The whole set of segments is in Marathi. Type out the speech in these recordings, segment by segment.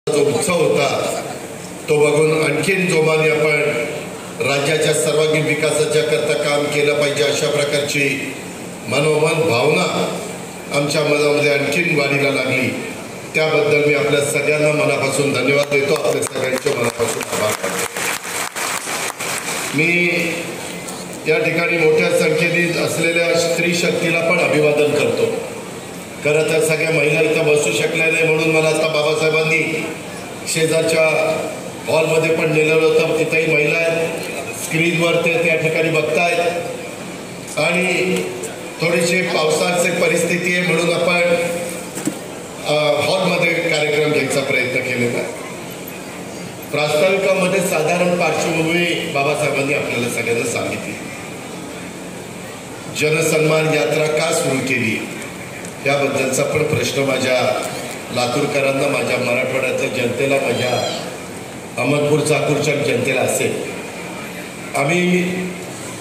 जो उत्सव होता तो बघून आणखीन जोमाने आपण राज्याच्या सर्वांगीण विकासाच्या करता काम केलं पाहिजे अशा प्रकारची मनोमन भावना आमच्या मनामध्ये आणखीन वाढीला लागली। त्याबद्दल मी आपल्या सगळ्यांना मनापासून धन्यवाद देतो, आपल्या सगळ्यांचे मनापासून आभार मानतो। मी या ठिकाणी मोठ्या संख्येने असलेल्या स्त्री शक्तीला पण अभिवादन करतो। खरं तर सगळ्या महिला इथं बसू शकल्या नाही म्हणून मला आता बाबासाहेबांनी शेजारच्या हॉलमध्ये पण नेलेलं होतं, तिथेही महिला स्क्रीनवर ते त्या ठिकाणी बघतायत आणि थोडीशी पावसाची परिस्थिती आहे म्हणून आपण हॉलमध्ये कार्यक्रम घ्यायचा प्रयत्न केलेला आहे। प्रास्ताविकामध्ये साधारण पार्श्वभूमी बाबासाहेबांनी आपल्याला सगळ्यांना सांगितली। जनसन्मान यात्रा का सुरू केली याबद्दलचा पण प्रश्न माझ्या लातूरकरांना, माझ्या मराठवाड्यातल्या जनतेला, माझ्या अहमदपूर चाकूरच्या जनतेला असेल। आम्ही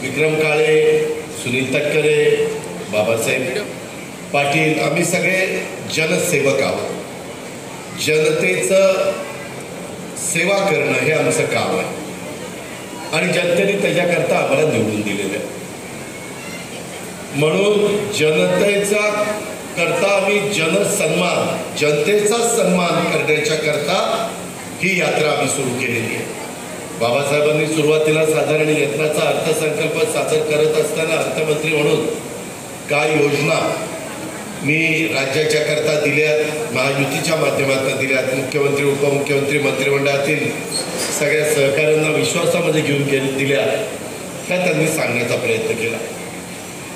विक्रम काळे, सुनील तटकरे, बाबासाहेब पाटील आम्ही सगळे जनसेवक आहोत। जनतेचं सेवा करणं हे आमचं काम आहे आणि जनतेने त्याच्याकरता आम्हाला निवडून दिलेलं आहे। म्हणून जनतेचा करता आम्ही जनसन्मान, जनतेचा सन्मान करण्याच्या करता ही यात्रा आम्ही सुरू केलेली आहे। बाबासाहेबांनी सुरुवातीला साधारण यत्नाचा अर्थसंकल्प सादर करत असताना अर्थमंत्री म्हणून काय योजना मी राज्याच्या करता दिल्यात, महायुतीच्या माध्यमातून दिल्यात, मुख्यमंत्री उपमुख्यमंत्री मंत्रिमंडळातील सगळ्या सहकाऱ्यांना विश्वासामध्ये घेऊन दिल्या त्या त्यांनी सांगण्याचा प्रयत्न केला।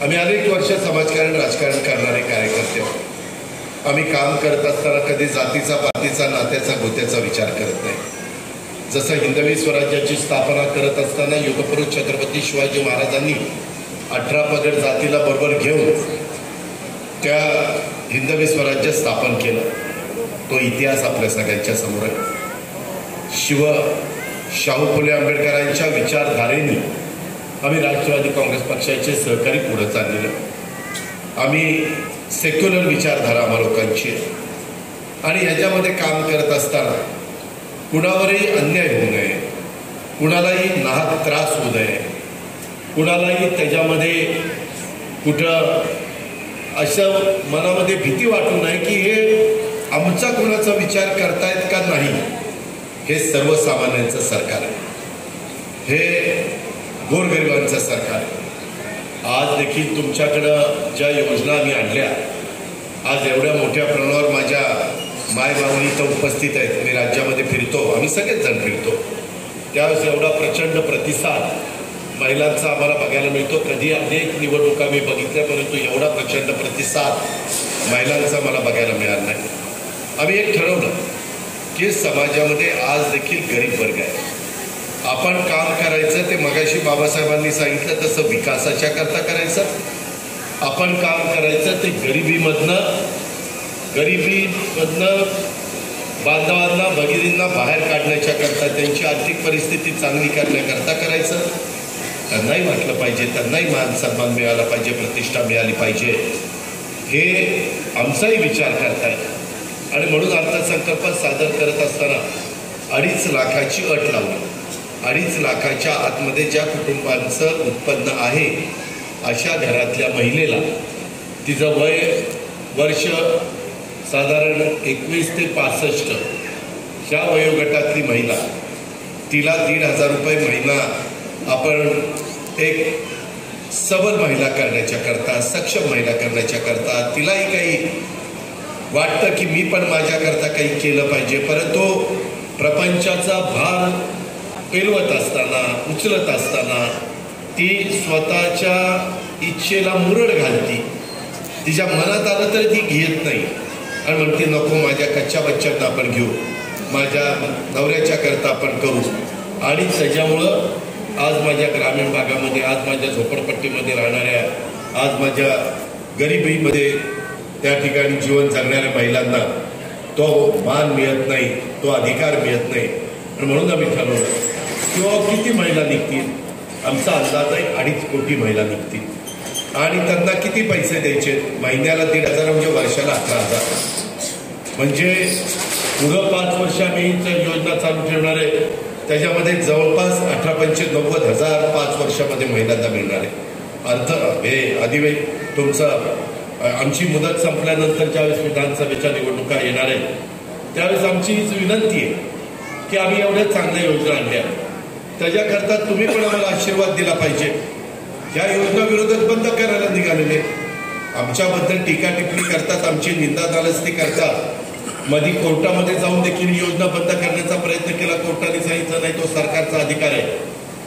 आम्ही अनेक वर्ष समाजकारण राजकारण करणारे कार्यकर्ते आहोत। आम्ही काम करत असताना कधी जातीचा, पातीचा, नात्याचा, गोत्याचा विचार करत नाही। जसं हिंदवी स्वराज्याची स्थापना करत असताना युगपुरुष छत्रपती शिवाजी महाराजांनी 18 पगड जातीला बरोबर घेऊन त्या हिंदवी स्वराज्य स्थापन केलं, तो इतिहास आपल्या सगळ्यांच्या समोर आहे। शाहू फुले आंबेडकरांच्या विचारधारेने आम्ही राष्ट्रवादी काँग्रेस पक्षाचे सहकारी पुढे चाललेलो। आम्ही सेक्युलर विचारधारा आम्हा लोकांची आहे आणि ह्याच्यामध्ये काम करत असताना कुणावरही अन्याय होऊ नये, कुणालाही नाहक त्रास होऊ नये, कुणालाही त्याच्यामध्ये कुठं असं मनामध्ये भीती वाटू नये की हे आमचा कुणाचा विचार करतायत का नाही। हे सर्वसामान्यांचं सरकार आहे, हे गोरगरिबांचं सरकार आहे। आज देखील तुमच्याकडं ज्या योजना आम्ही आणल्या, आज एवढ्या मोठ्या प्रमाणावर माझ्या मायबावली इथं उपस्थित आहेत। मी राज्यामध्ये फिरतो, आम्ही सगळेच जण फिरतो, त्यावेळेस एवढा प्रचंड प्रतिसाद महिलांचा आम्हाला बघायला मिळतो। कधी अनेक निवडणुका मी बघितल्या परंतु एवढा प्रचंड प्रतिसाद महिलांचा मला बघायला मिळाला नाही। आम्ही एक ठरवलं की समाजामध्ये आज देखील गरीब वर्ग आहे, आपण काम करायचं ते मगाशी बाबासाहेबांनी सांगितलं तसं विकासाच्या करता करायचं। आपण काम करायचं ते गरिबीमधनं बांधवांना, भगिनींना बाहेर काढण्याच्या करता, त्यांची आर्थिक परिस्थिती चांगली करण्याकरता करायचं। त्यांनाही वाटलं पाहिजे, त्यांनाही मान सन्मान मिळाला पाहिजे, प्रतिष्ठा मिळाली पाहिजे, हे आमचाही विचार करताय। आणि म्हणून अर्थसंकल्प सादर करत असताना 2.5 लाखाची अट लावली। 2.5 लाखाच्या आतमध्ये ज्या कुटुंबांचं उत्पन्न आहे अशा घरातल्या महिलेला, तिचं वर्ष साधारण 21 ते 65 ह्या वयोगटातली महिला, तिला 1,500 रुपये महिना आपण एक सबल महिला करण्याच्या करता, सक्षम महिला करण्याच्या करता, तिलाही काही वाटतं की मी पण माझ्याकरता काही केलं पाहिजे, परंतु प्रपंचाचा भार पेलवत असताना, उचलत असताना ती स्वतःच्या इच्छेला मुरड घालती। तिच्या मनात आलं तर ती घेत नाही आणि म्हणते नको, माझ्या कच्च्या बच्च्यांना आपण घेऊ, माझ्या नवऱ्याच्या करता आपण करू। आणि त्याच्यामुळं आज माझ्या ग्रामीण भागामध्ये, आज माझ्या झोपडपट्टीमध्ये राहणाऱ्या, आज माझ्या गरिबीमध्ये त्या ठिकाणी जीवन जगणाऱ्या महिलांना तो मान मिळत नाही, तो अधिकार मिळत नाही। आणि म्हणून आम्ही ठरवलं किंवा किती महिला निघतील, आमचा अंदाज आहे 2.5 कोटी महिला निघतील आणि त्यांना किती पैसे द्यायचे, महिन्याला 1,500 म्हणजे वर्षाला 11,000, म्हणजे पुढं 5 वर्ष आम्ही योजना चालू ठेवणार आहे. त्याच्यामध्ये जवळपास 18-90,000 5 वर्षामध्ये महिलांना मिळणार आहे. हे तुमचं आमची मुदत संपल्यानंतर ज्यावेळेस विधानसभेच्या निवडणुका येणार आहे त्यावेळेस आमची हीच विनंती आहे की आम्ही एवढ्या चांगल्या योजना आणल्या, त्याच्याकरता तुम्ही पण आम्हाला आशीर्वाद दिला पाहिजे. या योजना विरोधात बंद करायला निघालेले, आमच्याबद्दल टीका टिप्पणी करतात, आमची निंदा नालस्ती करतात. मध्ये कोर्टामध्ये जाऊन देखील योजना बंद करण्याचा प्रयत्न केला. कोर्टाने सांगितलं नाही, तो सरकारचा अधिकार आहे.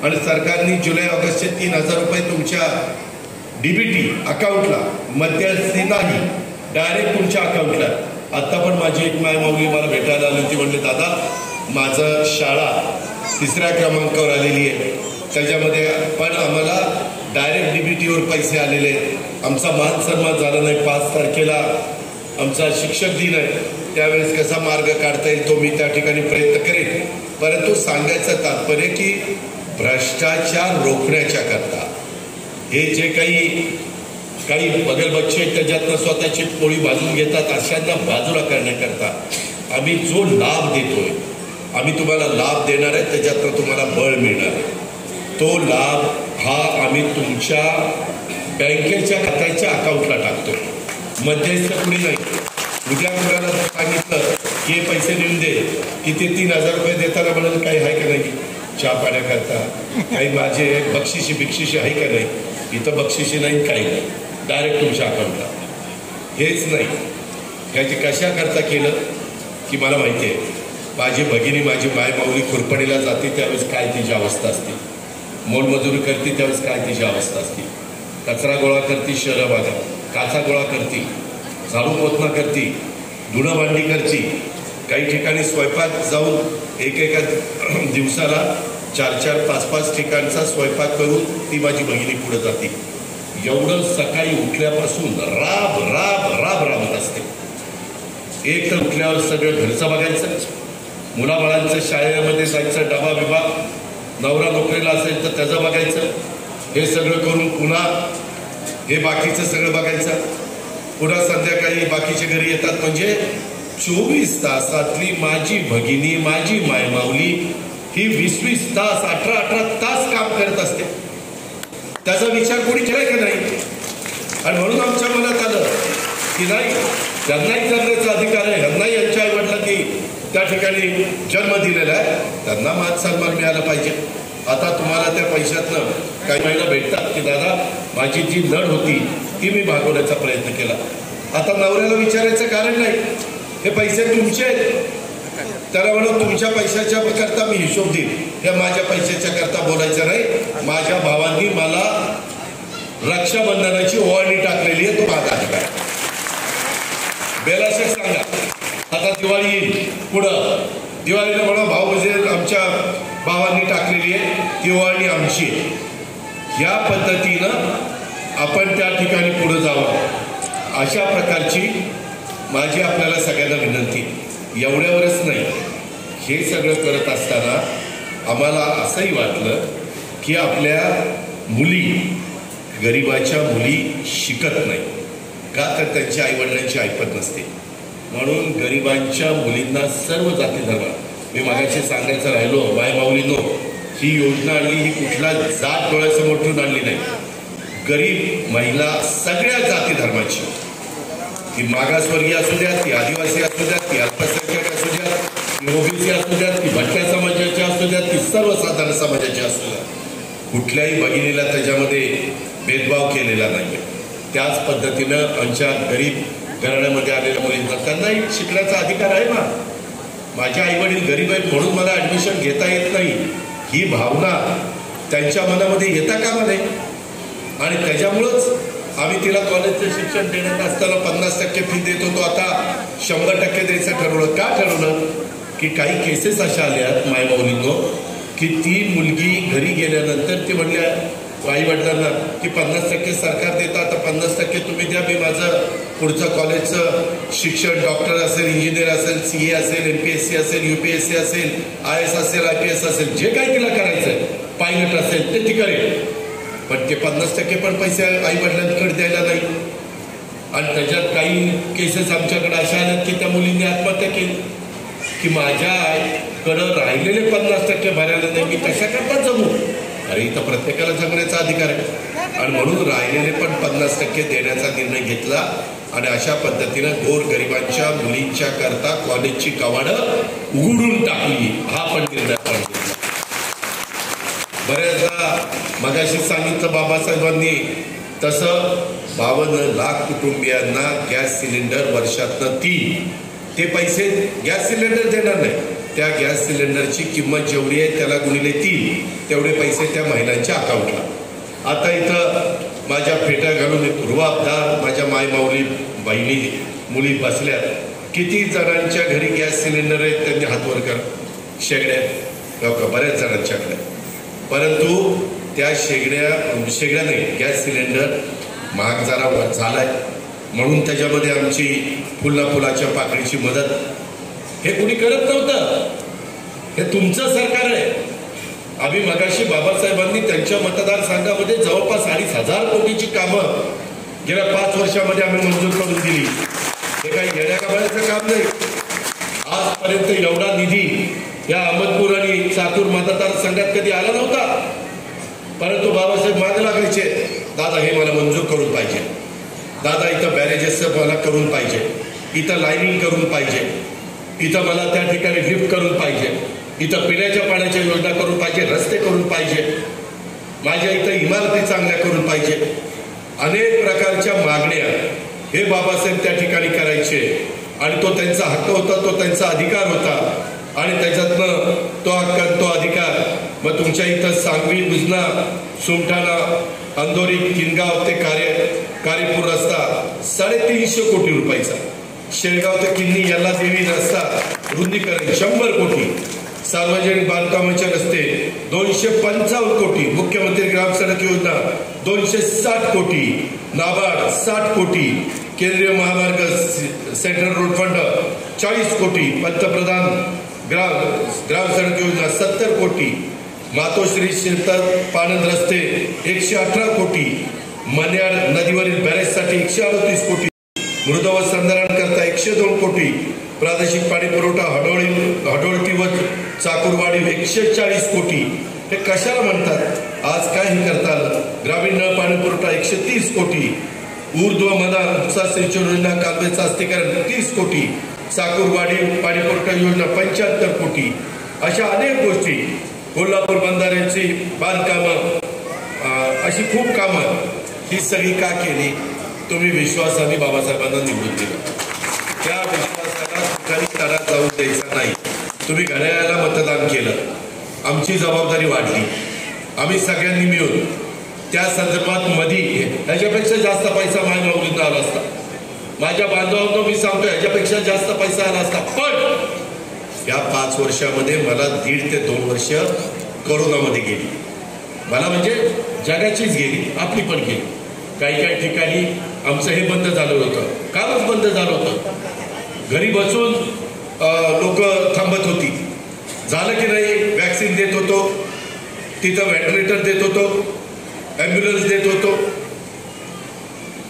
आणि सरकारने जुलै-ऑगस्टचे 3,000 रुपये तुमच्या DBT अकाउंटला, मध्यस्थी नाही, डायरेक्ट तुमच्या अकाउंटला. आता पण माझी एक मायमाऊली मला भेटायला आली होती, म्हणले दादा माझं शाळा 3ऱ्या क्रमांकावर आलेली आहे, त्याच्यामध्ये पण आम्हाला डायरेक्ट DBTवर पैसे आलेले आहेत. आमचा मान सन्मान झाला नाही. 5 तारखेला आमचा शिक्षक दिन आहे, त्यावेळेस कसा मार्ग काढता येईल तो मी त्या ठिकाणी प्रयत्न करेन. परंतु सांगायचं तात्पर्य की भ्रष्टाचार रोखण्याच्या करता हे जे काही बगलबच्चे आहेत त्याच्यातनं स्वतःची पोळी भाजून घेतात, अशांना बाजूला करण्याकरता आम्ही जो लाभ देतोय, आम्ही तुम्हाला लाभ देणार आहे, त्याच्यातनं तुम्हाला बळ मिळणार आहे. तो लाभ हा आम्ही तुमच्या बँकेच्या खात्याच्या अकाउंटला टाकतो, मध्यस्थ कुणी नाही. उद्या मुलाला सांगितलं की हे पैसे देऊन दे, की ते 3,000 रुपये देताना म्हणाल काही आहे का नाही चहा पाण्याकरता, काही माझे बक्षिशी आहे का नाही, इथं बक्षिशी नाही, काही नाही, डायरेक्ट तुमच्या अकाउंटला. हेच नाही, ह्याची कशाकरता केलं की मला माहिती आहे माझी भगिनी, माझी मायमाऊली खुरपणीला जाते त्यावेळेस काय तिची अवस्था असते, मोलमजुरी करते त्यावेळेस काय तिची अवस्था असते, कचरा गोळा करते शहरा भागात, काचा गोळा करते, झाडू पोतना करते, धुणं भांडी करते, काही ठिकाणी स्वयंपाक जाऊन एकेका दिवसाला 4-4, 5-5 ठिकाणचा स्वयंपाक करून ती माझी भगिनी पुढे जाते. एवढं सकाळी उठल्यापासून राबत असते. एक तर उठल्यावर सगळं घरचं बघायचं, मुलाबाळांचं शाळेमध्ये जायचं, डबा बिबा, नवरा नोकरीला असेल तर त्याचं बघायचं, हे सगळं करून पुन्हा हे बाकीचं सगळं बघायचं, पुन्हा संध्याकाळी बाकीचे घरी येतात. म्हणजे 24 तासातली माझी भगिनी, माझी मायमाऊली ही 20-20 तास, 18-18 तास काम करत असते. त्याचा विचार कोणी केलाय का नाही? आणि म्हणून आमच्या मनात आलं की नाही, त्यांनाही करण्याचा अधिकार आहे, यांनाही यांच्या आईवडिलांनी त्या ठिकाणी जन्म दिलेला आहे, त्यांना मान सन्मान मिळाला पाहिजे. आता तुम्हाला त्या पैशातनं काही महिला भेटतात की दादा माझी जी नड होती ती मी भागवण्याचा प्रयत्न केला. आता नवऱ्याला विचारायचं कारण नाही, हे पैसे तुमचे आहेत, त्याला म्हणून तुमच्या पैशाच्या करता मी हिशोब देईन, हे माझ्या पैशाच्या करता बोलायचं नाही. माझ्या भावांनी मला रक्षाबंधनाची ओवाळणी टाकलेली आहे, तो माझा अधिकार. बेलाशेख सांगा, आता दिवाळी येईल, पुढं दिवाळीला म्हणा भाऊ म्हणजे आमच्या भावांनी टाकलेली आहे, ती ओवाळणी आमची आहे. या पद्धतीनं आपण त्या ठिकाणी पुढे जावं, अशा प्रकारची माझी आपल्याला सगळ्यांना विनंती. एवढ्यावरच नाही, हे सगळं करत असताना आम्हाला असंही वाटलं की आपल्या मुली, गरिबाच्या मुली शिकत नाही का, तर त्यांच्या आईवडिलांची ऐपत नसते. म्हणून गरिबांच्या मुलींना सर्व जाती धर्म, मी मागाशी सांगायचं राहिलो, मायमाऊलीनो ही योजना आणली, ही कुठला जात डोळ्यासमोर ठेवून आणली नाही. गरीब महिला सगळ्या जाती धर्माची, ती मागासवर्गीय असू द्या, ती आदिवासी असू द्या, ती अल्पसंख्याक असू द्या, ती ओबीसी असू द्या, ती भटक्या समाजाची असू द्या, ती सर्वसाधारण समाजाची असू द्या, कुठल्याही भगिनीला त्याच्यामध्ये भेदभाव केलेला नाही. त्याच पद्धतीनं आमच्या गरीब घराण्यामध्ये आलेल्या मुलींना त्यांनाही शिकण्याचा अधिकार आहे ना. माझे आईवडील गरीब आहेत म्हणून मला ॲडमिशन घेता येत नाही, ही भावना त्यांच्या मनामध्ये येता कामा नये. आणि त्याच्यामुळंच आम्ही तिला कॉलेजचं शिक्षण देण्यात असताना 50% फी देत होतो, आता 100% द्यायचं ठरवलं. का ठरवलं की काही केसेस अशा आल्यात मायमाऊलींनो की ती मुलगी घरी गेल्यानंतर ती म्हणल्या आईवडिलांना की 50% सरकार देतं, आता 50% तुम्ही द्या, मी माझं पुढचं कॉलेजचं शिक्षण डॉक्टर असेल, इंजिनियर असेल, CA असेल, MPSC असेल, UPSC असेल, IAS असेल, IPS असेल, जे काही तिला करायचं, पायलट असेल ते ती करेल. पण ते 50% पण पैसे आईवडिलांकडे द्यायला नाही. आणि त्याच्यात काही केसेस आमच्याकडे अशा आल्यात की त्या मुलींनी आत्महत्या केली. की माझ्याकडं राहिलेले 50% भरायला नाही, मी कशा करता जमू? अरे इथं प्रत्येकाला जगण्याचा अधिकार आहे आणि म्हणून राहिलेले पण 50% देण्याचा निर्णय घेतला आणि अशा पद्धतीनं गोरगरिबांच्या मुलींच्या करता कॉलेजची कवाडं उघडून टाकली. हा पण निर्णय आपण घेतला. बऱ्याचदा मगाशी सांगितलं बाबासाहेबांनी तसं 52 लाख कुटुंबियांना गॅस सिलेंडर वर्षातनं 3 ते पैसे गॅस सिलेंडर देणार नाही. त्या गॅस सिलेंडरची किंमत जेवढी आहे त्याला गुणिले 3 तेवढे पैसे त्या महिलांच्या अकाउंटला. आता इथं माझ्या फेट्या घालून रुबाबदार माझ्या मायमाऊली बहिणी मुली बसल्यात. किती जणांच्या घरी गॅस सिलेंडर आहेत त्यांनी हातवर कर. शेगड्या बऱ्याच जणांच्याकडे. परंतु त्या शेगड्या नाही, गॅस सिलेंडर महाग जरा झालाय म्हणून त्याच्यामध्ये आमची फुलाच्या पाकळीची मदत हे कुणी करत नव्हतं. हे तुमचं सरकार आहे. आम्ही मगाशी बाबासाहेबांनी त्यांच्या मतदारसंघामध्ये जवळपास 2,500 कोटीची कामं गेल्या 5 वर्षामध्ये आम्ही मंजूर करून दिली. हे काही येण्याकाबाळ्याचं काम नाही. आजपर्यंत एवढा निधी या अहमदपूर आणि चाकूर मतदारसंघात कधी आला नव्हता. परंतु बाबासाहेब मागे लागायचे, दादा हे मला मंजूर करून पाहिजे, दादा इथं बॅरेजेस मला करून पाहिजे, इथं लाईनिंग करून पाहिजे, इथं मला त्या ठिकाणी लिफ्ट करून पाहिजे, इथं पिण्याच्या पाण्याच्या योजना करून पाहिजे, रस्ते करून पाहिजे, माझ्या इथं इमारती चांगल्या करून पाहिजे. अनेक प्रकारच्या मागण्या हे बाबासाहेब त्या ठिकाणी करायचे आणि तो त्यांचा हक्क होता, तो त्यांचा अधिकार होता आणि त्याच्यातनं तो हक्क तो अधिकार. मग तुमच्या इथं सांगवी, उजना, सुमठाणा, अंदोरी, किनगाव ते कारेपूर रस्ता 350 कोटी रुपयाचा. शेळगाव ते किन्नी याला देवी रस्ता रुंदीकरण 100 कोटी. सार्वजनिक बांधकामाचे रस्ते 255 कोटी. मुख्यमंत्री ग्रामसडक योजना 260 कोटी. नाबार्ड 60 कोटी. केंद्रीय महामार्ग सेंट्रल रोड फंड 40 कोटी. पंतप्रधान ग्राम सडक योजना 70 कोटी. मातोश्री शेतात पाणंद रस्ते 118 कोटी. मन्याड नदीवरील बॅरेजसाठी 138 कोटी. मृदवसंधारण करता 102 कोटी. प्रादेशिक पाणी पुरवठा हडोळटी व चाकूरवाडी 140 कोटी. हे कशाला म्हणतात? आज काय हे करतात? ग्रामीण नळ पाणी पुरवठा 130 कोटी. ऊर्ध्व मदा उपसा सिंचन योजना कालव्याचं अस्थिकरण 30 कोटी. चाकूरवाडी पाणी पुरवठा योजना 75 कोटी. अशा अनेक गोष्टी. कोल्हापूर बंधाऱ्याची बांधकामं, अशी खूप कामं. ही सगळी का केली? तुम्ही विश्वासाने बाबासाहेबांना निवडून दिलं. त्या विश्वासाला कुठलाही तडा जाऊ द्यायचा नाही. तुम्ही घड्याळाला मतदान केलं. आमची जबाबदारी वाढली. आम्ही सगळ्यांनी मिळून त्या संदर्भात मध्ये ह्याच्यापेक्षा जास्त पैसा माझ्या माऊलींना आला असता. माझ्या बांधवांना मी सांगतो ह्याच्यापेक्षा जास्त पैसा आला असता. पण या 5 वर्षामध्ये मला 1.5 ते 2 वर्ष कोरोनामध्ये गेली. मला म्हणजे जगाचीच गेली, आपली पण गेली. काही ठिकाणी आमचं हे बंद झालं होतं, कामच बंद झालं होतं. घरी बसून लोक थांबत होती. झालं की नाही? वॅक्सिन देत होतो, तिथं व्हेंटिलेटर देत होतो, ॲम्ब्युलन्स देत होतो,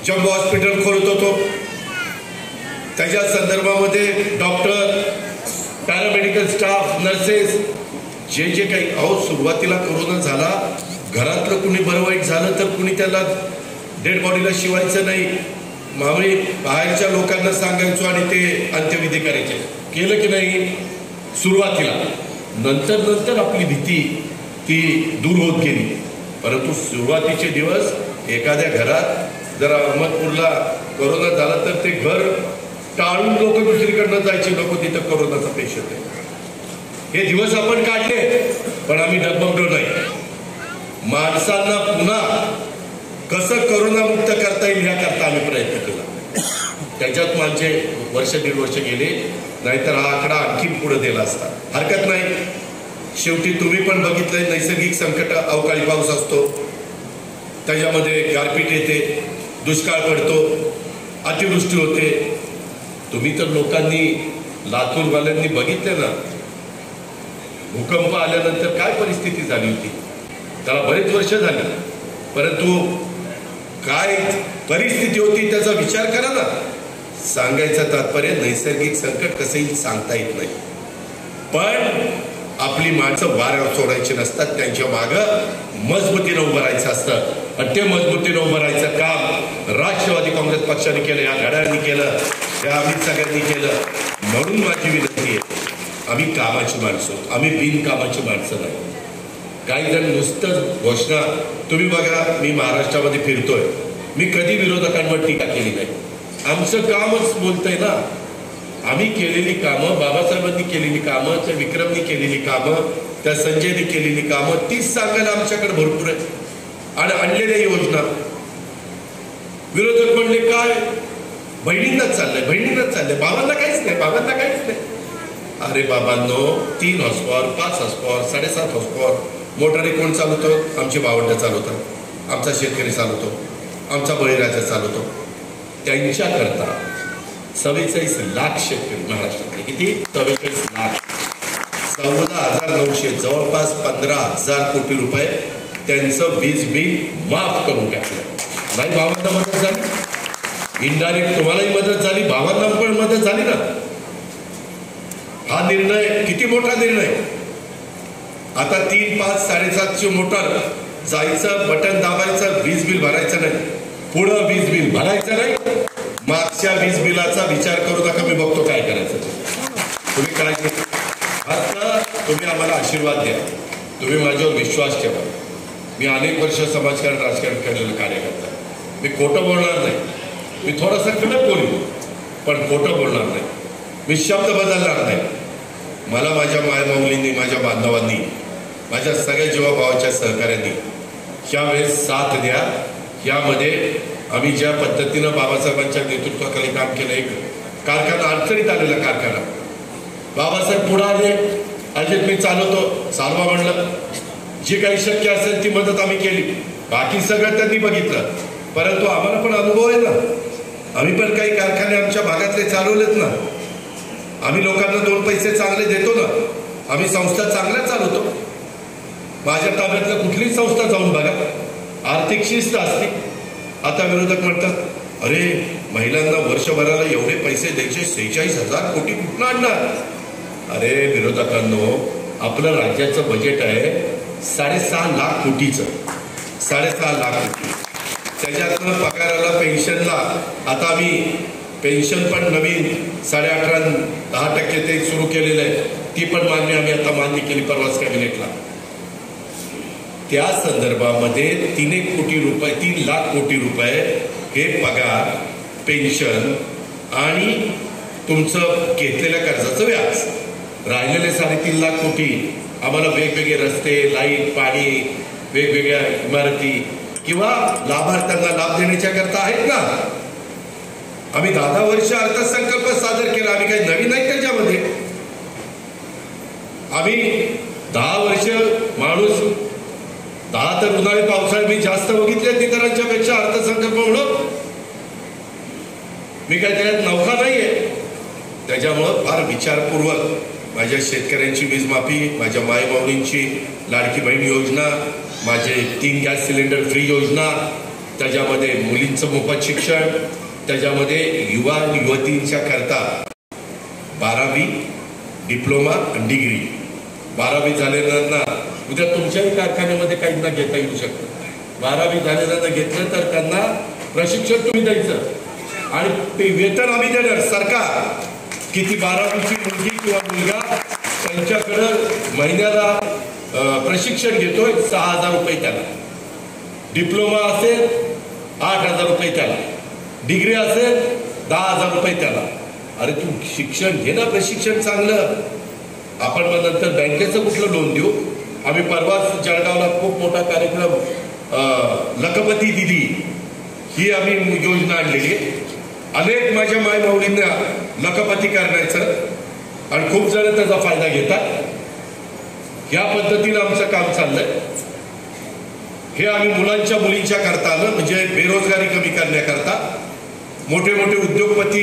जम्बो हॉस्पिटल खोलत होतो. त्याच्या संदर्भामध्ये डॉक्टर, पॅरामेडिकल स्टाफ, नर्सेस, जे काही. सुरुवातीला कोरोना झाला, घरातलं कुणी बरं वाईट झालं तर कुणी त्याला डेड बॉडीला शिवायचं नाही. आम्ही बाहेरच्या लोकांना सांगायचो आणि ते अंत्यविधी करायचे. केलं की नाही सुरुवातीला? नंतर आपली भीती ती दूर होत गेली. परंतु सुरुवातीचे दिवस एखाद्या घरात जर अहमदपूरला कोरोना झाला तर ते घर टाळून लोक दुसरीकडनं जायचे, नको तिथं कोरोनाचा पेशंट आहे. हे दिवस आपण काढले, पण आम्ही डगमगलो नाही. माणसांना पुन्हा कसं कोरोनामुक्त करता येईल याकरता आम्ही प्रयत्न केला. त्याच्यात माझे 1.5 वर्ष गेले, नाहीतर हा आकडा आणखी पुढे दिला असता. हरकत नाही. शेवटी तुम्ही पण बघितलंय, नैसर्गिक संकट, अवकाळी पाऊस असतो, त्याच्यामध्ये गारपीट येते, दुष्काळ पडतो, अतिवृष्टी होते. तुम्ही तर लोकांनी, लातूरवाल्यांनी बघितलं ना, भूकंप आल्यानंतर काय परिस्थिती झाली होती. त्याला बरेच वर्ष झाली, परंतु काय परिस्थिती होती त्याचा विचार करा ना. सांगायचं तात्पर्य, नैसर्गिक संकट कसंही सांगता येत नाही. पण आपली माणसं वाऱ्यावर सोडायची नसतात, त्यांच्या मागं मजबूतीनं उभं राहायचं असतं आणि ते मजबूतीनं उभं राहायचं काम राष्ट्रवादी काँग्रेस पक्षाने केलं, या घड्याळांनी केलं, या आम्ही सगळ्यांनी केलं. म्हणून माझी विनंती आहे, आम्ही कामाची माणसं, आम्ही बिनकामाची माणसं नाही. काही जण नुसतं घोषणा, तुम्ही बघा मी महाराष्ट्रामध्ये फिरतोय, मी कधी विरोधकांवर टीका केली नाही. आमचं कामच बोलतंय ना, आम्ही केलेली कामं, बाबासाहेबांनी केलेली कामं, त्या विक्रमनी केलेली कामं, त्या संजयनी केलेली कामं तीच सांगायला आमच्याकडे भरपूर आहे. आणि आणलेल्या योजना विरोधक म्हणले काय बहिणींनाच चाललंय, बाबांना काहीच नाही. अरे बाबांनो, 3 हॉर्सपॉवर 5 हॉर्सपॉवर 7.5 हॉर्सपॉवर मोटारी कोण चालवतो? आमचे भावंड चालवतात, आमचा शेतकरी चालवतो, आमचा बळीराजा चालवतो. त्यांच्याकरता 44 लाख शेतकरी महाराष्ट्रातले, किती? 44 लाख, 14,900, जवळपास 15,000 कोटी रुपये त्यांचं वीज बिल माफ करून टाकलं. नाही भावांना मदत झाली, इनडायरेक्ट तुम्हालाही मदत झाली, भावांना पण मदत झाली ना. हा निर्णय किती मोठा निर्णय. आता 3, 5, 7.5ची मोटर जायचं, बटन दाबायचं, वीज बिल भरायचं नाही, पुढं वीज बिल भरायचं नाही, मागच्या वीज बिलाचा विचार करू नका, मी बघतो काय करायचं. तुम्ही करायचं आता, तुम्ही आम्हाला आशीर्वाद द्या, तुम्ही माझ्यावर विश्वास ठेवा. मी अनेक वर्ष समाजकारण राजकारण केलेलं कार्यकर्ता, मी खोटं बोलणार नाही. मी थोडासा कडक बोलू, पण खोटं बोलणार नाही. मी शब्द बदलणार नाही. मला माझ्या मायमाऊलींनी, माझ्या बांधवांनी, माझ्या सगळ्या जीवाभावाच्या सहकार्यांनी यावेळेस साथ द्या. यामध्ये आम्ही ज्या पद्धतीनं बाबासाहेबांच्या नेतृत्वाखाली काम केलं, एक कारखाना अडचणीत आलेला कारखाना, बाबासाहेब पुढे आले, अजित मी चालवतो, चालवा म्हणलं, जी काही शक्य असेल ती मदत आम्ही केली. बाकी सगळं त्यांनी बघितलं, परंतु आम्हाला पण अनुभव आहे ना, आम्ही पण काही कारखाने आमच्या भागातले चालवलेत ना, आम्ही लोकांना 2 पैसे चांगले देतो ना, आम्ही संस्था चांगल्या चालवतो. माझ्या ताब्यातलं कुठलीच संस्था जाऊन बघा, आर्थिक शिस्त असते. आता विरोधक म्हणतात, अरे महिलांना वर्षभराला एवढे पैसे द्यायचे, 46,000 कोटी कुठून आणणार? अरे विरोधकांनो, आपलं राज्याचं बजेट आहे 6.5 लाख कोटीचं, 6.5 लाख कोटी. त्याच्यातनं पगाराला, पेन्शनला, आता आम्ही पेन्शन पण नवीन 18.5 10% ते सुरू केलेलं आहे, ती पण मागणी आम्ही आता मान्य केली परवाच कॅबिनेटला. त्या संदर्भामध्ये 3 लाख कोटी रुपये हे पगार, पेन्शन आणि तुमचं घेतलेल्या कर्जाचं व्याज, राहिलेले 3.5 लाख कोटी आम्हाला वेगवेगळे रस्ते, लाईट, पाणी, वेगवेगळ्या इमारती किंवा लाभार्थ्यांना लाभ देण्याच्या करता आहेत ना. आम्ही 10 वर्ष अर्थसंकल्प सादर केला, आम्ही काही नवीन नाही त्याच्यामध्ये. आम्ही 10 वर्ष माणूस 10 तर उन्हाळी पावसाळ्यात मी जास्त बघितले इतरांच्या पेक्षा अर्थसंकल्प म्हणून. मी काही त्याच्यात नौका नाहीये. त्याच्यामुळं फार विचारपूर्वक माझ्या शेतकऱ्यांची वीज माफी, माझ्या मायमाऊलींची लाडकी बहीण योजना, माझे 3 गॅस सिलेंडर फ्री योजना, त्याच्यामध्ये मुलींचं मोफत शिक्षण, त्याच्यामध्ये युवा आणि युवतींच्या करता 12वी डिप्लोमा आणि डिग्री, 12वी झालेल्यांना उद्या तुमच्याही कारखान्यामध्ये काहींना घेता येऊ शकतं. 12वी झालेल्यांना घेतलं तर त्यांना प्रशिक्षण तुम्ही द्यायचं आणि ते वेतन आम्ही देणार. सरकार किती 12वीची मुलगी किंवा मुलगा त्यांच्याकडं महिन्याला प्रशिक्षण घेतोय, 6,000 रुपये त्याला. डिप्लोमा असेल 8,000 रुपये त्याला, डिग्री असेल 10,000 रुपये त्याला. अरे तू शिक्षण घे ना, प्रशिक्षण चांगलं. आपण मग नंतर बँकेचं कुठलं लोन देऊ? आम्ही परवाच जळगावला खूप मोठा कार्यक्रम लखपती दिदी ही आम्ही योजना आणलेली आहे. अनेक माझ्या मायमाऊलींना लखपती करण्याचं आणि खूप जण त्याचा फायदा घेतात. या पद्धतीनं आमचं काम चाललंय. हे आम्ही मुलांच्या मुलींच्या करता आलं, म्हणजे बेरोजगारी कमी करण्याकरता. मोठे मोठे उद्योगपती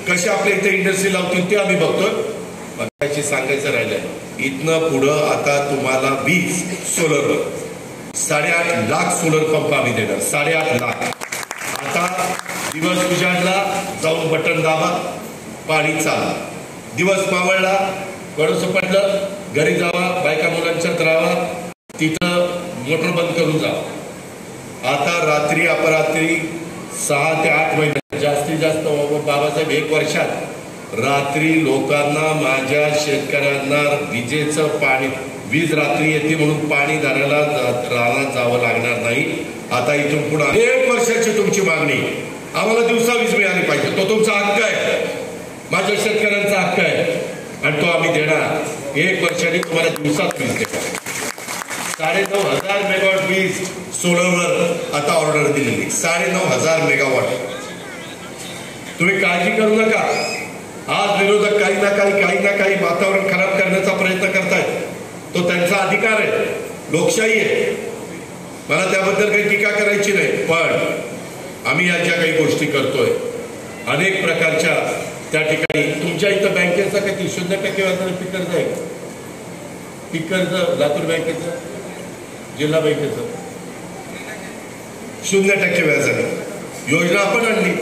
कसे आपल्या इथे इंडस्ट्री लावतील ते आम्ही बघतोय. बघायची सांगायचं राहिलंय, इथनं पुढं आता तुम्हाला वीज सोलरवर 8.5 लाख सोलर पंप आम्ही देणार. 8.5 लाख. आता दिवस उजाडला, जाऊन बटन दाबा, पाणी चाला. दिवस मावळला, थोडंसं पडलं घरी जावा, बायका मुलांच्यात राहावा, तिथं मोटर बंद करून जा. आता रात्री अपरात्री 6 ते 8 महिने जास्तीत जास्त बाबासाहेब 1 वर्षात रात्री लोकांना, माझ्या शेतकऱ्यांना विजेचं पाणी, वीज रात्री येते म्हणून पाणी धरायला रानात जावं लागणार नाही. आता इथून पुढे 1 वर्षाची तुमची मागणी, आम्हाला दिवसा वीज मिळाली पाहिजे. तो तुमचा हक्क आहे, माझ्या शेतकऱ्यांचा हक्क आहे आणि तो आम्ही देणार. 1 वर्षाने तुम्हाला दिवसात वीज देणार. 9,500 मेगावॉट वीज सोलरवर आता ऑर्डर दिलेली, 9,500 मेगावॉट. तुम्ही काळजी करू नका. आज विरोधक काही ना काही वातावरण खराब करण्याचा प्रयत्न करतायत. तो त्यांचा अधिकार आहे, लोकशाही आहे, मला त्याबद्दल काही टीका करायची नाही. पण आम्ही या ज्या काही गोष्टी करतोय अनेक प्रकारच्या, त्या ठिकाणी तुमच्या इथं बँकेचा किती 0% व्याजाने पीक कर्ज आहे. पीक कर्ज लातूर बँकेचं, जिल्हा बँकेचं 0% व्याजाने योजना आपण आणली.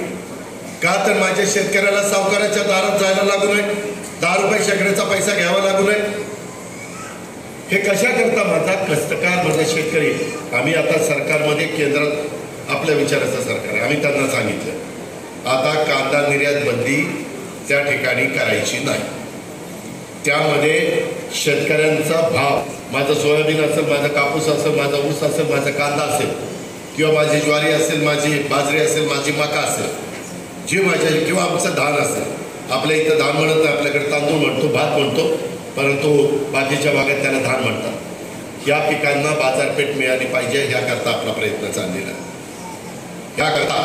का तर माझ्या शेतकऱ्याला सावकाराच्या दारात जायला लागू नये, 10 रुपये शेकड्याचा पैसा घ्यावा लागू नये. हे कशा करता? माझा कष्टकार, माझा शेतकरी. आम्ही आता सरकारमध्ये केंद्रात आपल्या विचाराचं सरकार आहे. आम्ही त्यांना सांगितलं आता कांदा निर्यात बंदी त्या ठिकाणी करायची नाही. त्यामध्ये शेतकऱ्यांचा भाव, माझं सोयाबीन असेल, माझा कापूस असेल, माझा ऊस असेल, माझा कांदा असेल, किंवा माझी ज्वारी असेल, माझी बाजरी असेल, माझी मका असेल, जी माझ्या, किंवा आमचं धान असेल. आपल्या इथं धान म्हणत नाही, आपल्याकडे तांदूळ म्हणतो, भात म्हणतो, परंतु बाकीच्या भागात त्याला धान म्हणतात. या पिकांना बाजारपेठ मिळाली पाहिजे, याकरता आपला प्रयत्न चाललेला आहे. याकरता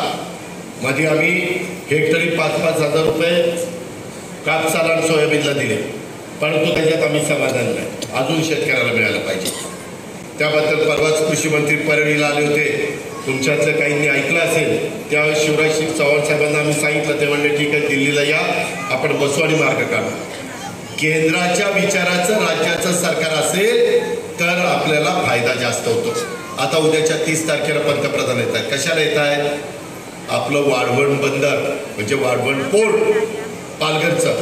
मध्ये आम्ही हेक्टरी 5-5 हजार रुपये कापसाला आणि सोयाबीनला दिले, परंतु त्याच्यात आम्ही समाधान नाही. अजून शेतकऱ्याला मिळालं पाहिजे. त्याबद्दल परवाच कृषी मंत्री परळीला आले होते. तुमच्यातल्या काहींनी ऐकलं असेल, त्यावेळेस शिवराज चव्हाण साहेबांना आम्ही सांगितलं. ते म्हणले ठीक आहे, दिल्लीला या, आपण बसू आणि मार्ग काढू. केंद्राच्या विचाराचं राज्याचं सरकार असेल तर आपल्याला फायदा जास्त होतो. आता उद्याच्या 30 तारखेला पंतप्रधान येत आहेत. कशाला येत आहेत? आपलं वाढवण बंदर म्हणजे वाढवण पोर्ट पालघरचं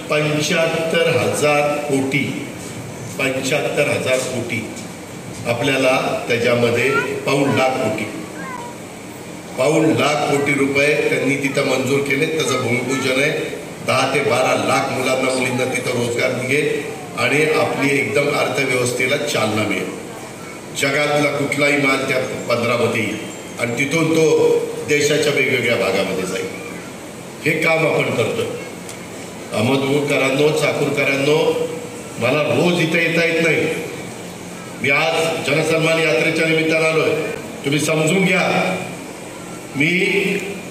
75,000 कोटी, 75,000 कोटी आपल्याला त्याच्यामध्ये पाऊण लाख कोटी रुपये त्यांनी तिथं मंजूर केले. त्याचं भूमिपूजन आहे. 10 ते 12 लाख मुलांना मुलींना तिथं रोजगार मिळेल आणि आपली एकदम अर्थव्यवस्थेला चालना मिळेल. जगातला कुठलाही माल त्या 15मध्ये येईल आणि तिथून तो देशाच्या वेगवेगळ्या भागामध्ये जाईल. हे काम आपण करतोय. अहमदपूरकरांनो, चाकूरकरांनो, मला रोज इथे येता येत नाही. मी आज जनसन्मान यात्रेच्या निमित्तानं आलोय. तुम्ही समजून घ्या, मी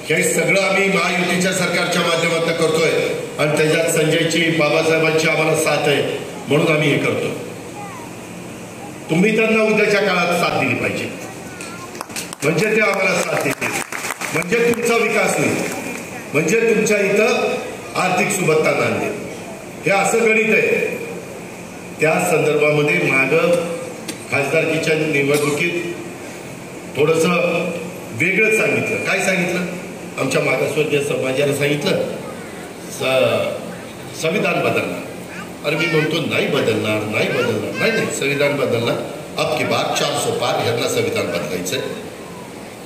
हे सगळं आम्ही महायुतीच्या सरकारच्या माध्यमातून करतोय आणि त्याच्यात संजयची, बाबासाहेबांची आम्हाला साथ आहे म्हणून आम्ही हे करतोय. तुम्ही त्यांना उद्याच्या काळात साथ दिली पाहिजे, म्हणजे ते आम्हाला साथ देतील, म्हणजे तुमचा विकास होईल, म्हणजे तुमच्या इथं आर्थिक सुबत्ता नांदेल. हे असं गणित आहे. त्या संदर्भामध्ये मागं खासदारकीच्या निवडणुकीत थोडंसं वेगळंच सांगितलं. काय सांगितलं? आमच्या मागासवर्गीय समाजाला सांगितलं संविधान बदलणार. अरे मी म्हणतो नाही बदलणार. नाही संविधान बदलणार. अब की बात 400 पार, ह्यांना संविधान बदलायचंय.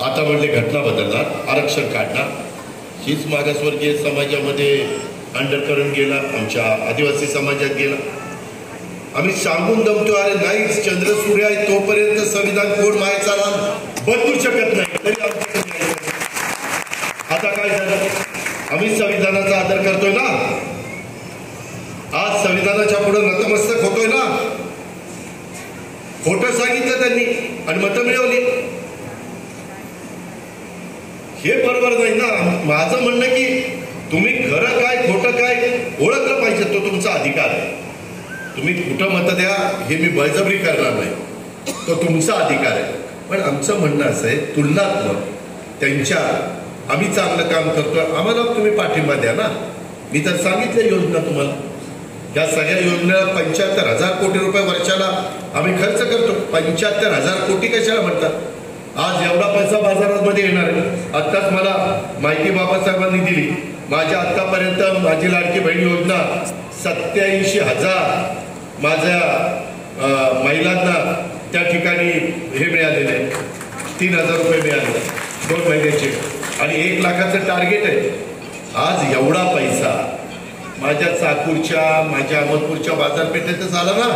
आता म्हणले घटना बदलणार, आरक्षण काढणार. हीच मागासवर्गीय समाजामध्ये अंडरकरंट गेला, आमच्या आदिवासी समाजात गेला. आम्ही सांगून दमतो, अरे नाही, चंद्र सूर्य आहे तोपर्यंत संविधान कोण मायचा बदलू शकत नाही. तरी आमच्याकडे आता काय झालं? आम्ही संविधानाचा आदर करतोय ना. आज संविधानाच्या पुढे नतमस्तक होतोय ना. खोटं सांगितलं त्यांनी आणि मतं मिळवली. हे बरोबर नाही ना. माझं म्हणणं की तुम्ही खरं काय खोटं काय ओळखलं पाहिजे, तो तुमचा अधिकार आहे. तुम्ही कुठं मतं द्या हे मी बळजबरी करणार नाही, तो तुमचा अधिकार आहे. पण आमचं म्हणणं असं आहे, तुलनात्मक त्यांच्या आम्ही चांगलं काम करतोय, आम्हाला तुम्ही पाठिंबा द्या ना. मी तर सांगितलं योजना तुम्हाला. या सगळ्या योजनेला 75,000 कोटी रुपये वर्षाला आम्ही खर्च करतो. 75,000 कोटी कशाला म्हणतात? आज एवढा पैसा बाजारामध्ये येणार आहे. आत्ताच मला माहिती बाबासाहेबांनी दिली माझ्या आतापर्यंत माझी लाडकी बहीण योजना 87,000 माझ्या महिलांना त्या ठिकाणी हे मिळालेले 3,000 रुपये मिळाले 2 महिन्याचे आणि 1 लाखाचं टार्गेट आहे. आज एवढा पैसा माझ्या चाकूरच्या माझ्या अहमदपूरच्या बाजारपेठेतच आला ना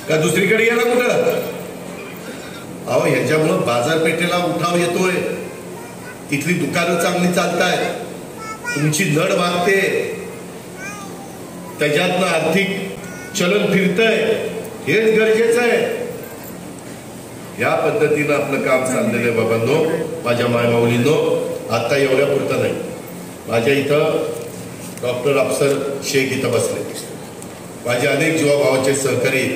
का दुसरीकडे गेला कुठं? अहो ह्याच्यामुळं बाजारपेठेला उठाव येतोय, तिथली दुकानं चांगली चालतायत, तुमची नड वागते, त्याच्यातनं आर्थिक चलन फिरतंय, हेच गरजेचं आहे. या पद्धतीनं आपलं काम चाललेलं आहे बाबांनो, माझ्या मायमाऊलींनो. आता एवढ्या पुरतं नाही, माझ्या इथं डॉक्टर अफसर शेख इथं बसले, माझे अनेक जीवा भावाचे सहकारी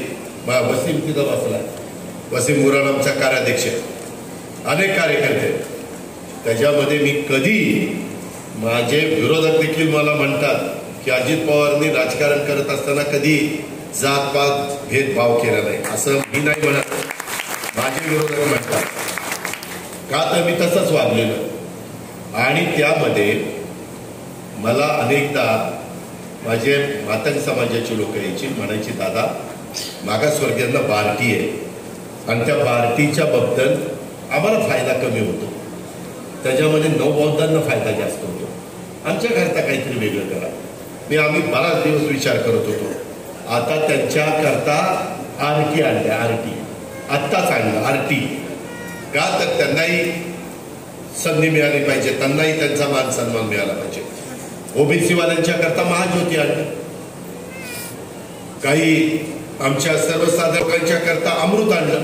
वसीम तिथं बसलाय, वसीम मुरान आमचा कार्याध्यक्ष, अनेक कार्यकर्ते. त्याच्यामध्ये मी कधी माझे विरोधक देखील मला म्हणतात की अजित पवारांनी राजकारण करत असताना कधी जातपात भेदभाव केला नाही, असं मी नाही म्हणत, माझे विरोधक म्हणतात. का तर मी तसंच वागलेलो. आणि त्यामध्ये मला अनेकदा माझे मातंग समाजाची लोक यायची, म्हणायची दादा मागासवर्गीयांना बार्टी आहे आणि त्या बार्टीच्या बद्दल आम्हाला फायदा कमी होतो, त्याच्यामध्ये नवबौद्धांना फायदा जास्त होतो, आमच्याकरता काहीतरी वेगळं करा. आम्ही बराच दिवस विचार करत होतो. आता त्यांच्याकरता आरटी आणल्या, आरटी आत्ताच आणलं आरटी. का तर त्यांनाही संधी मिळाली पाहिजे, त्यांनाही त्यांचा मान सन्मान मिळाला पाहिजे. ओबीसी वाल्यांच्या करता महाज्योती आणली, काही आमच्या सर्वसाधारण लोकांच्या करता अमृत आणलं,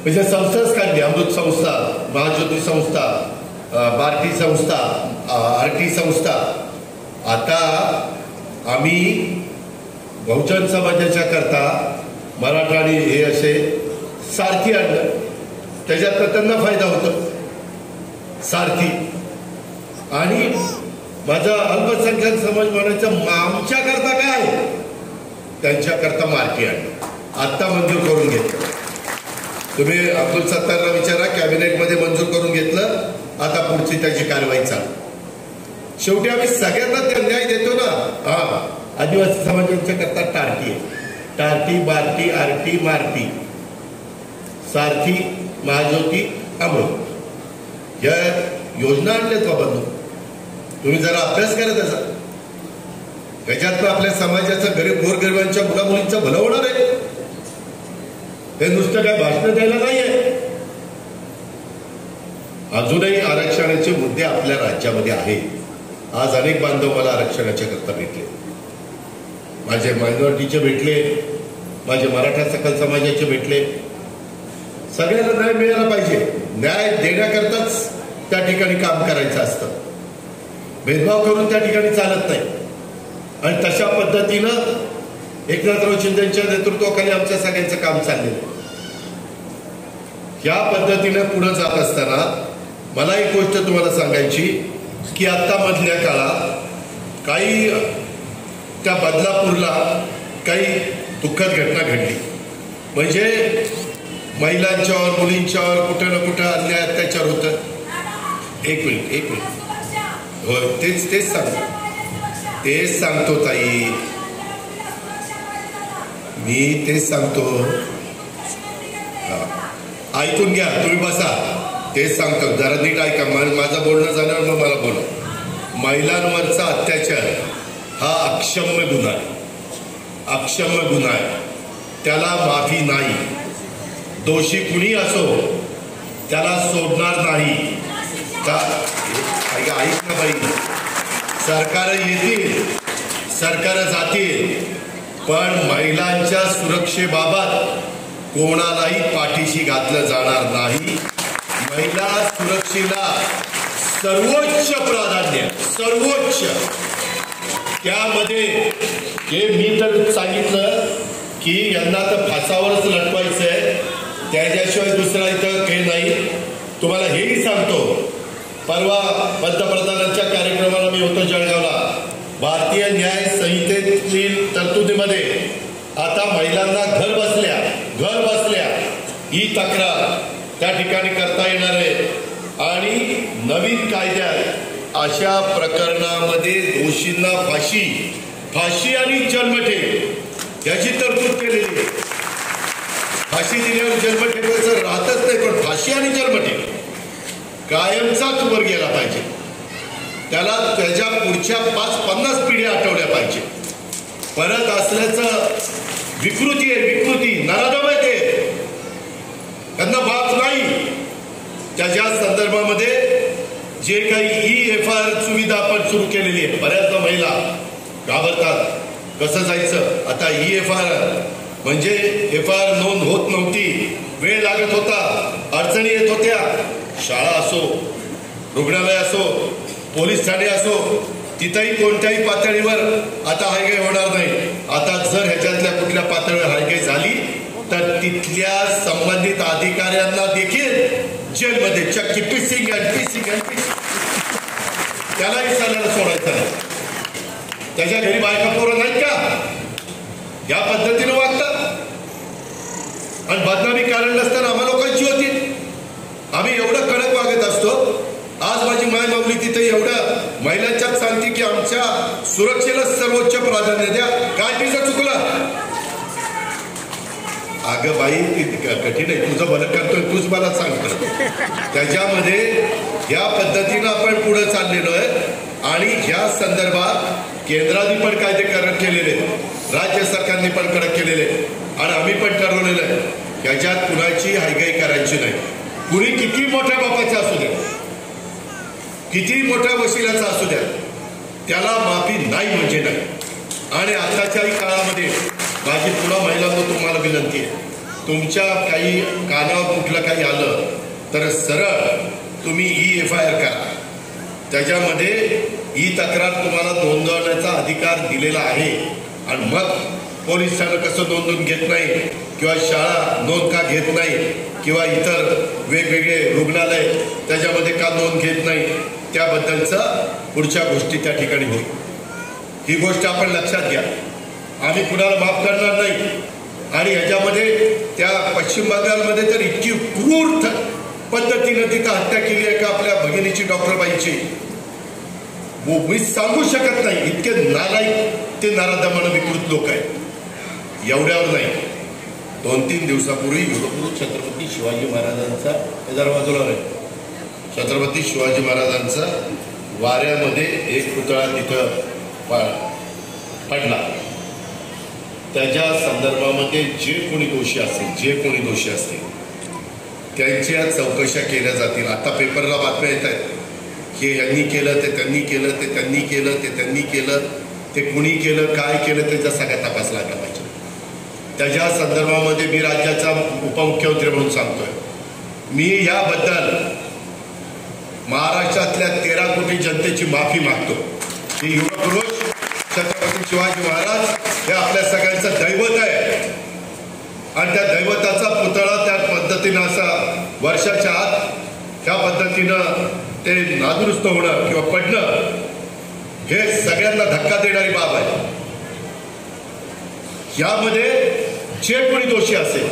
म्हणजे संस्थाच काढली, अमृत संस्था, महाज्योती संस्था, बार्टी संस्था, आरटी संस्था. आता आम्ही बहुजन समाजाच्या करता मराठा आणि हे असे सारथी आणलं, त्याच्यात त्यांना फायदा होतो सारथी. आणि माझा अल्पसंख्याक समाज म्हणायचा आमच्या करता काय, त्यांच्या करता मार्की आणलं, आत्ता मंजूर करून घेतलं. तुम्ही अब्दुल सत्तारला विचारा, कॅबिनेटमध्ये मंजूर करून घेतलं, आता पुढची त्याची कारवाई चालू. शेवटी आम्ही सगळ्यांना त्या न्याय देतो ना. हा, आदिवासी समाजांच्या करता टार्टी आहे, टार्टी, बार्टी, आरटी, मारटी, सारथी, महाज्योती, अमृत, या योजना आणल्यात बाबांनो. तुम्ही जरा अभ्यास करा त्याचा, त्याच्यातनं आपल्या समाजाचं गरीब गोरगरिबांच्या मुलामुलींचं भलं होणार आहे. हे नुसतं काय भाषण द्यायला नाहीये. अजूनही आरक्षणाचे मुद्दे आपल्या राज्यामध्ये आहेत. आज अनेक बांधव मला आरक्षणाच्या करता भेटले, माझे मायनॉरिटीचे भेटले, माझे मराठा सकल समाजाचे भेटले. सगळ्यांना न्याय मिळाला पाहिजे, न्याय देण्याकरताच त्या ठिकाणी काम करायचं असतं, भेदभाव करून त्या ठिकाणी चालत नाही. आणि तशा पद्धतीनं एकनाथराव शिंदेच्या नेतृत्वाखाली आमच्या सगळ्यांचं काम चाललेलं आहे. या पद्धतीने पुढे जात असताना मला एक गोष्ट तुम्हाला सांगायची की आता मधल्या काळात काही त्या बदलापूरला काही दुःखद घटना घडली. म्हणजे महिलांच्यावर, मुलींच्यावर कुठं ना कुठं अन्याय अत्याचार होतं. एक मिनिट होय, तेच सांगतो ताई, मी तेच सांगतो. ऐकून घ्या, तुम्ही बसा, तेच सांगतो, जरा नीट ऐका. माझं बोलणं झाल्यावर मग मला बोला. महिलांवरचा अत्याचार हा अक्षम्य गुन्हा आहे, अक्षम्य गुन्हा आहे, त्याला माफी नाही. दोषी कुणी असो त्याला सोडणार नाही. ऐक ना बाई, सरकार येतील, सरकार जातील, पण महिलांच्या सुरक्षेबाबत कोणालाही पाठीशी घातलं जाणार नाही. महिला सुरक्षेला सर्वोच्च प्राधान्य, सर्वोच्च. त्यामध्ये हे मी तर सांगितलं की यांना तर फासावरच लटवायचं आहे, त्याच्याशिवाय दुसरा इथं काही नाही. तुम्हाला हेही सांगतो, परवा पंतप्रधानांच्या कार्यक्रमाला मी होतो जळगावला. भारतीय न्याय संहितेतील तरतुदीमध्ये आता महिलांना घर बसल्या ही तक्रार त्या ठिकाणी करता येणार आहे. आणि आणि नवीन कायद्यात अशा प्रकरणामध्ये दोषींना फाशी आणि जन्मठेप याची तरतूद केलेली आहे. फाशी दिल्यावर जन्मठेपेचं राहतच नाही, पण फाशी आणि जन्मठेप कायमचाच वर गेला पाहिजे. त्याला त्याच्या पुढच्या 5-50 पिढ्या आठवल्या पाहिजे. परत असल्याचं विकृती आहे, विकृती नराधम आहे ते, त्यांना बाप नाही. त्याच्या संदर्भामध्ये जे काही EFR सुविधा आपण सुरू केलेली आहे, बऱ्याचदा महिला घाबरतात कसं जायचं. आता EFR म्हणजे FIR नोंद होत नव्हती, वेळ लागत होता, अडचणी येत होत्या. शाळा असो, रुग्णालय असो, पोलीस ठाणे असो, तिथंही कोणत्याही पातळीवर आता हायगाई होणार नाही. आता जर ह्याच्यातल्या कुठल्या पातळीवर हायगाई झाली तर तिथल्या संबंधित अधिकाऱ्यांना देखील जेलमध्ये चक्की पिसिंग त्यालाही चालायला सोडायचं नाही. त्याच्या घरी बायका पोरं नाहीत का? या पद्धतीने वागतात आणि बदनामी कारण नसताना आम्हा लोकांची होती. आम्ही एवढं कडक वागत असतो. आज माझी माय माऊली तिथे एवढं महिलांच्यात सांगते की आमच्या सुरक्षेला सर्वोच्च प्राधान्य द्या. काय तिचं चुकलं? अगं बाई, कठीण आहे, तुझं भलं करतोय, तूच मला सांगतो. त्याच्यामध्ये या पद्धतीनं आपण पुढे चाललेलो आहे आणि या संदर्भात केंद्राने पण कायदे कडक केलेले, राज्य सरकारने पण कडक केलेले आणि आम्ही पण ठरवलेलं आहे याच्यात कुणाची हायगाई करायची नाही. कुणी किती मोठ्या बापाचा असू द्या, किती मोठ्या वशिलाचा असू द्या, त्याला माफी नाही म्हणजे नाही. आणि आताच्याही काळामध्ये माझी पुन्हा महिलांना तुम्हाला विनंती आहे, तुमच्या काही कानावर कुठलं काही आलं तर सरळ तुम्ही EFIR करा. त्याच्यामध्ये तक्रार तुम्हाला नोंदवण्याचा अधिकार दिलेला आहे. आणि मग पोलीस ठाणं कसं नोंदवून घेत नाही किंवा शाळा नोंद का घेत नाही किंवा इतर वेगवेगळे रुग्णालय त्याच्यामध्ये का नोंद घेत नाही, त्याबद्दलचं पुढच्या गोष्टी त्या ठिकाणी होईल. ही गोष्ट आपण लक्षात घ्या. आम्ही कुणाला माफ करणार नाही. आणि ह्याच्यामध्ये त्या पश्चिम बंगालमध्ये तर इतकी क्रूर पद्धतीनं तिथं हत्या केली आहे का आपल्या भगिनीची, डॉक्टरबाईची, मी सांगू शकत नाही. इतके नालायक ते नराधमानं विकृत लोक आहेत. एवढ्यावर नाही, 2-3 दिवसापूर्वी युगपुरुष छत्रपती शिवाजी महाराजांचा बाजूला आहे, छत्रपती शिवाजी महाराजांचा वाऱ्यामध्ये एक पुतळा तिथं पडला. त्याच्या संदर्भामध्ये जे कोणी दोषी असतील त्यांच्या चौकशा केल्या जातील. आता पेपरला बातम्या येत आहेत की यांनी केलं, ते त्यांनी केलं, ते त्यांनी केलं, ते त्यांनी केलं, ते कुणी केलं, काय केलं, त्याचा सगळा तपास लागला पाहिजे. त्याच्या संदर्भामध्ये मी राज्याचा उपमुख्यमंत्री म्हणून सांगतोय, मी याबद्दल महाराष्ट्रातल्या 13 कोटी जनतेची माफी मागतो. ही युगपुरुष छत्रपती शिवाजी महाराज हे आपल्या सगळ्यांचं दैवत आहे आणि त्या दैवताचा पुतळा त्या पद्धतीनं असा वर्षाच्या आत त्या पद्धतीनं ते नादुरुस्त होणं किंवा पडणं हे सगळ्यांना धक्का देणारी बाब आहे. यामध्ये जे कोणी दोषी असेल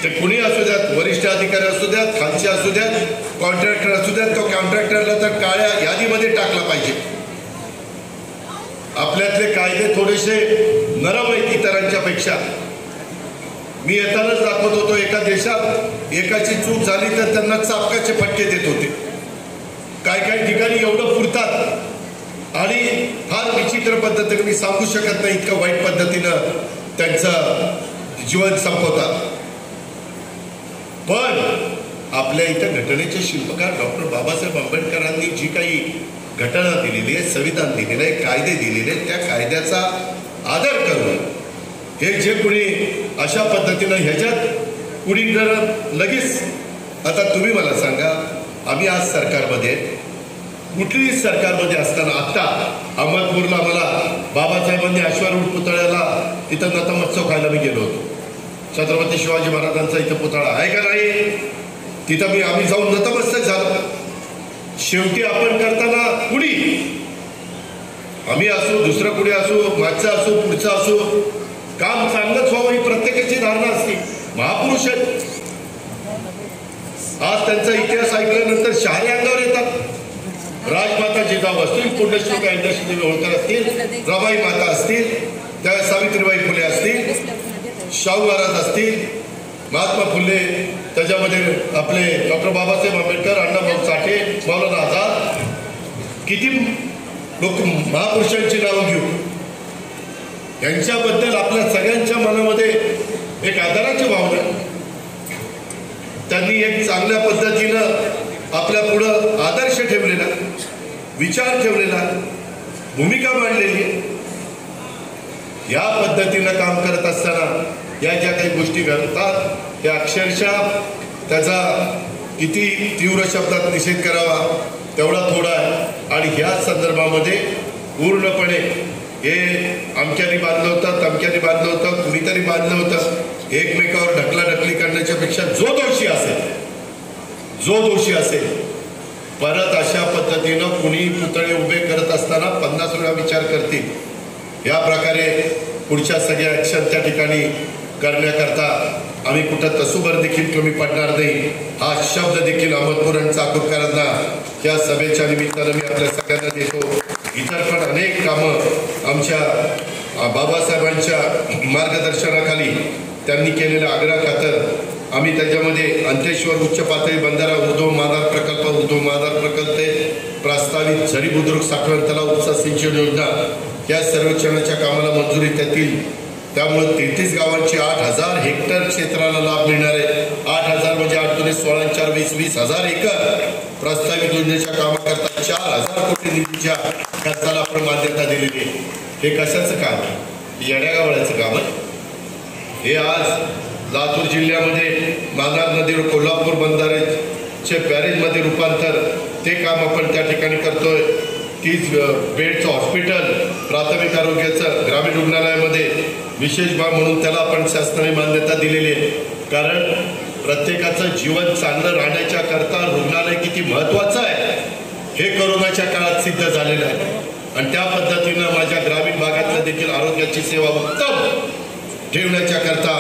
ते कुणी असू द्यात, वरिष्ठ अधिकारी असू द्यात, खालचे असू द्यात, कॉन्ट्रॅक्टर असू द्यात, तो कॉन्ट्रॅक्टरला तर काळ्या यादीमध्ये टाकला पाहिजे. आपल्यातले कायदे थोडेसे नरम आहेत इतरांच्या पेक्षा. मी येतानाच दाखवत होतो, एका देशात एकाची चूक झाली तर त्यांना चापकाचे फटके देत होते. काही ठिकाणी एवढं पुरतात आणि फार विचित्र पद्धतीने मी सांगू शकत नाही इतकं वाईट पद्धतीनं त्यांचं जीवन संपवतात. पण आपल्या इथं घटनेचे शिल्पकार डॉक्टर बाबासाहेब आंबेडकरांनी जी काही घटना दिलेली आहे, संविधान दिलेलं आहे, कायदे दिलेले आहेत, त्या कायद्याचा आदर करून हे जे कोणी अशा पद्धतीनं ह्याच्यात कुणी जर लगेच, आता तुम्ही मला सांगा, आम्ही आज सरकारमध्ये, कुठलीही सरकारमध्ये असताना आत्ता अहमदपूरला मला बाबासाहेबांनी अश्वारूढ पुतळ्याला तिथं नतमस्तक खायला मी गेलो होतो. छत्रपती शिवाजी महाराजांचा इथं पुतळा आहे का नाही, तिथं आम्ही जाऊन नतमस्तक झालो. शेवटी आपण करताना कुणी, आम्ही असो, दुसरं कुणी असो, मागचा असो, पुढचा असो, काम चांगलंच व्हावं ही प्रत्येकाची धारणा असते. महापुरुष आहेत, आज त्यांचा इतिहास ऐकल्यानंतर शहारे अंगावर येतात. राजमाता जिजाऊ असतील, पुण्यश्लोक इंद्रदेवी होळकर असतील, रमाई माता असतील, त्या सावित्रीबाई फुले असतील, शाहू महाराज असतील, महात्मा फुले, त्याच्यामध्ये आपले डॉक्टर बाबासाहेब आंबेडकर, अण्णाभाऊ साठे, मौलाना आझाद, किती लोक महापुरुषांची नावं घेऊ. यांच्याबद्दल आपल्या सगळ्यांच्या मनामध्ये एक आदराची भावना, त्यांनी एक चांगल्या पद्धतीनं आपल्या पुढं आदर्श ठेवलेला, विचार ठेवलेला, भूमिका मांडलेली. या पद्धतीनं काम करत असताना या ज्या काही गोष्टी घडतात त्या अक्षरशः त्याचा किती तीव्र शब्दात निषेध करावा तेवढा थोडा आहे. आणि ह्या संदर्भामध्ये पूर्णपणे हे अमक्याने बांधलं होतं, तमक्याने बांधलं होतं, कुणीतरी बांधलं होतं, एकमेकावर ढकलाढकली करण्याच्या पेक्षा जो दोषी असेल परत अशा पद्धतीनं कुणी पुतळे उभे करत असताना 50 वेळा विचार करतील. या प्रकारे पुढच्या सगळ्या ॲक्शन त्या ठिकाणी करण्याकरता आम्ही कुठं तसूभर देखील कमी पडणार नाही हा शब्द देखील अहमदपूर आणि चाकूरकरांना या सभेच्या निमित्तानं मी आपल्या सगळ्यांना देतो. इतर पण अनेक कामं आमच्या बाबासाहेबांच्या मार्गदर्शनाखाली त्यांनी केलेल्या आग्रहाखातर आम्ही त्याच्यामध्ये अंतेश्वर उच्च पातळी बंधारा उर्ध्व महादार प्रकल्प प्रस्तावित झरी बुद्रुक साठवण तलाव उपसा सिंचन योजना या सर्वेक्षणाच्या कामाला मंजुरी देतील. त्यामुळे 33 गावांची 8,000 हेक्टर क्षेत्राला लाभ मिळणार आहे. 8,000 म्हणजे 8 × 16 = 20,000 एकर प्रस्तावित योजनेच्या कामाकरता 4,000 कोटी निधीच्या खर्चाला आपण मान्यता दिलेली आहे. हे कशाचं काम आहे? येड्यागावळ्याचं काम आहे. हे आज लातूर जिल्ह्यामध्ये मांजर नदीवर कोल्हापूर बंधारेचे बॅरेजमध्ये रूपांतर ते काम आपण त्या ठिकाणी करतोय. 30 बेडचं हॉस्पिटल प्राथमिक आरोग्याचं ग्रामीण रुग्णालयामध्ये विशेष बाब म्हणून त्याला आपण शासनाने मान्यता दिलेली आहे. कारण प्रत्येकाचं जीवन चांगलं राहण्याच्या करता रुग्णालय किती महत्त्वाचं आहे हे कोरोनाच्या काळात सिद्ध झालेलं आहे. आणि त्या पद्धतीनं माझ्या ग्रामीण भागातल्या देखील आरोग्याची सेवा उत्तम ठेवण्याच्या करता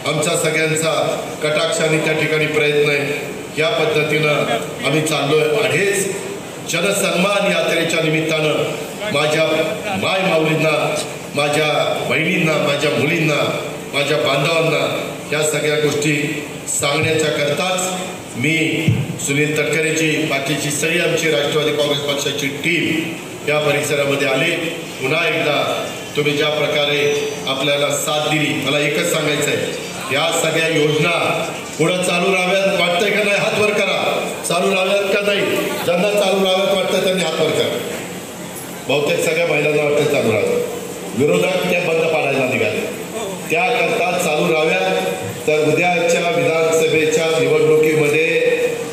आमचा सगळ्यांचा कटाक्षाने त्या ठिकाणी प्रयत्न आहे. या पद्धतीनं आम्ही चाललोय. अढेच जनसन्मान यात्रेच्या निमित्तानं माझ्या माय माऊलींना, माझ्या बहिणींना, माझ्या मुलींना, माझ्या बांधवांना या सगळ्या गोष्टी सांगण्याच्या करताच मी सुनील तटकरेची, बाकीची सगळी आमची राष्ट्रवादी काँग्रेस पक्षाची टीम या परिसरामध्ये आले. पुन्हा एकदा तुम्ही ज्या प्रकारे आपल्याला साथ दिली, मला एकच सांगायचं आहे, या सगळ्या योजना पुढं चालू राहाव्यात वाटतंय का नाही? हात वर करा. चालू राहाव्यात का नाही? ज्यांना चालू राहाव्यात वाटतं त्यांनी हात वर करा. बहुतेक सगळ्या महिलांना वाटतं चालू राहावं. विरोधक त्या बंद पाडायला निघाले. त्याकरता चालू राहाव्यात तर उद्याच्या विधानसभेच्या निवडणुकीमध्ये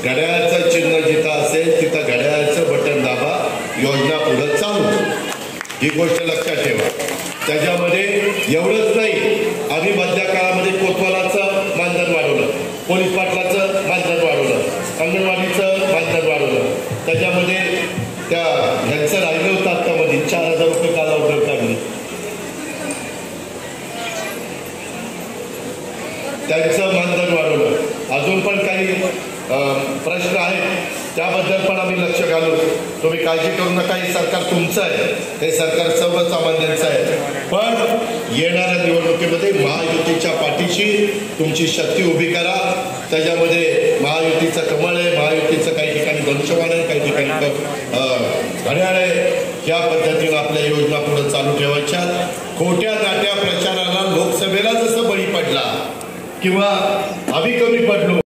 घड्याळाचं चिन्ह जिथं असेल तिथं घड्याळाचं बटन दाबा, योजना पुढं चालू. ही गोष्ट लक्षात ठेवा. त्याच्यामध्ये एवढंच नाही, आम्ही मधल्या काळामध्ये कोतवालाचं मानधन वाढवलं, पोलीस पाटलाचं मानधन वाढवलं, अंगणवाडीचं मानधन वाढवलं. त्याच्यामध्ये त्या ह्यांचं राहिलं होतं आत्तामध्ये 4,000 रुपये काल ऑर्डर काढली, त्यांचं मानधन वाढवलं. अजून पण काही प्रश्न आहेत त्याबद्दल पण आम्ही लक्ष घालू. तुम्ही काळजी करू नका. हे सरकार तुमचं आहे, हे सरकार सर्वसामान्यांचं आहे. पण येणाऱ्या निवडणुकीमध्ये महायुतीच्या पाठीशी तुमची शक्ती उभी करा. त्याच्यामध्ये महायुतीचं कमळ आहे, महायुतीचं काही ठिकाणी धनुष्यबाण आहे, काही ठिकाणी घड्याळ आहे. या पद्धतीनं आपल्या योजना पुढे चालू ठेवायच्या. खोट्या नाट्या प्रचाराला लोकसभेला जसं बळी पडला किंवा आम्ही कमी पडलो